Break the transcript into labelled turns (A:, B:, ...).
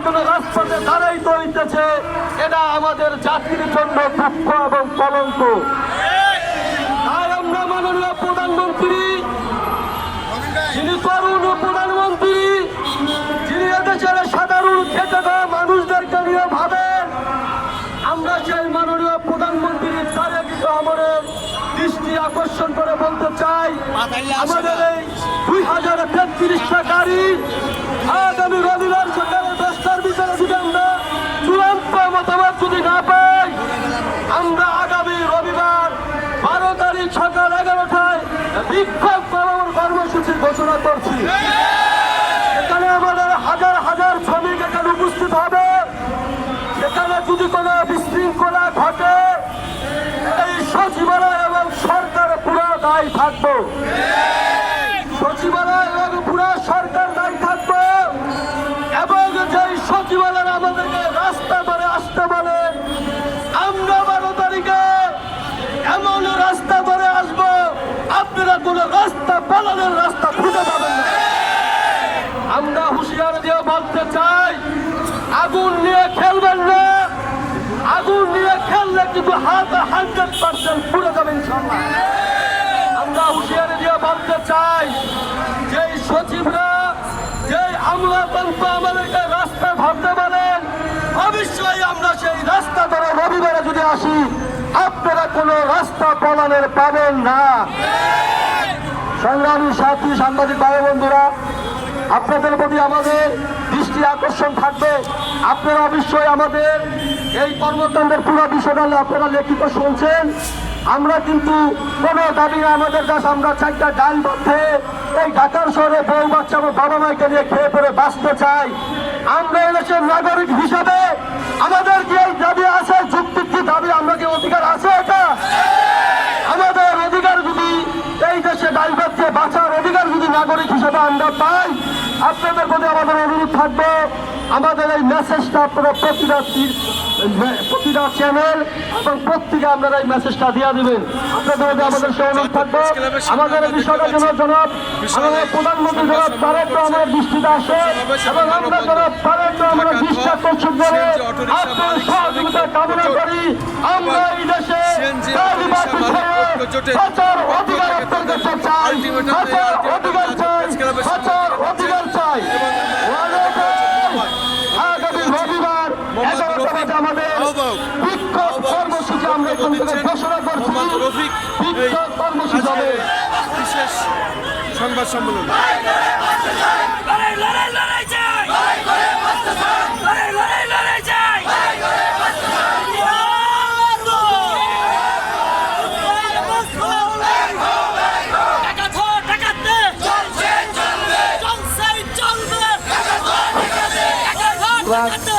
A: জন্য রাজপথে দাঁড়াইতে হইতেছে, এটা আমাদের জাতির জন্য দুঃখ এবং কলঙ্ক। তাই আমরা মাননীয় প্রধানমন্ত্রী, যিনি তরুণ প্রধানমন্ত্রী, যিনি এদেশের সাধারণ খেটে খাওয়া মানুষদেরকে নিয়ে ভাবেন, আমরা সেই মাননীয় প্রধানমন্ত্রীর তারেক রহমানের দৃষ্টি আকর্ষণ করে বলতে চাই, আমাদের এই 2033টা গাড়ি আগামী রবিবার সকালে 10টার ভিতরে যদি আমরা চূড়ান্ত মতামত যদি না পাই, আমরা আগামী রবিবার 12 তারিখ সকাল 11টায় বিক্ষোভ কর্মসূচির ঘোষণা করছি। এখানে আমাদের হাজার হাজার শ্রমিক এখানে উপস্থিত হবে। এখানে যদি কোনো বিশৃঙ্খলা ঘটে, এই সচিবালয় এবং সরকারের পুরো দায়ী থাকবো। সচিবালয় এবং পুরো সরকার দায়ী থাকবো। এবং যেই সচিবালয় আমাদেরকে রাস্তা ধরে আসতে বলে, আমরা 12 তারিখে এমন রাস্তা ধরে আসবো, আপনারা কোন রাস্তা পালানোর রাস্তা খুঁজে পাবেন না। আমরা হুঁশিয়ার দিয়ে বলতে চাই, আগুন নিয়ে খেলবেন না। আগুন নিয়ে খেললে কিন্তু 100% পুরো যাবে ইনশাআল্লাহ। আমরা হুঁশিয়ারি দিয়ে বলতে চাই, যেই সচিবরা, যেই আমলাতন্ত্র আমাদেরকে রাস্তা ধরতে বলেন, অবশ্যই আমরা সেই রাস্তা ধরে রবিবারে যদি আসি, আপনারা কোনো রাস্তা পালানোর পাবেন না। সংগ্রামী সাথী সাংবাদিক ভাই বন্ধুরা, আপনাদের প্রতি আমাদের দৃষ্টি আকর্ষণ থাকবে। আপনারা অবশ্যই আমাদের এই কর্মকাণ্ডের পুরো বিষয়টা আপনারা লিখিত শুনছেন। আমরা কিন্তু কোনো দাবি না আমাদের কাছে, আমরা 4টা ডাল মধ্যে এই ঢাকার শহরে বউ বাচ্চা এবং বাবা মাকে নিয়ে খেয়ে পরে বাঁচতে চাই। আমরা এদেশের নাগরিক হিসাবে আমাদের কি এই দাবি আছে, যুক্তির দাবি, আমরা কি অধিকার আছে? এটা আমাদের অধিকার যদি এই দেশে ডাল বাচ্চা বাঁচার অধিকার যদি নাগরিক হিসাবে আমরা পাই, আপনাদের প্রতি আমাদের অনুরোধ থাকবে, আমাদের এই মেসেজটা আপনারা প্রতিটা চ্যানেল এবং পত্রিকা আপনারা এই মেসেজটা দিয়ে দেবেন। আপনাদের মধ্যে আমাদের সে অনুরোধ থাকবে, আমাদের এই বিষয়টা যেন জনাব আমাদের প্রধানমন্ত্রী জনাব তারেক রহমানের দৃষ্টিতে আসে এবং আমরা জনাব তারেক রহমানের দৃষ্টি আকর্ষণ করে আপনার সহযোগিতা কামনা করি। আমরা এই দেশে বাঁচার অধিকার আপনার কাছে চাই, বাঁচার অধিকার চাই, বাঁচার অধিকার চাই। আগামী রবিবার 11টা বাজে আমাদের বিক্ষোভ কর্মসূচি আমরা এখান থেকে ঘোষণা করছি। বিক্ষোভ কর্মসূচি হবে
B: বিশেষ সংবাদ সম্মেলন।
A: Right.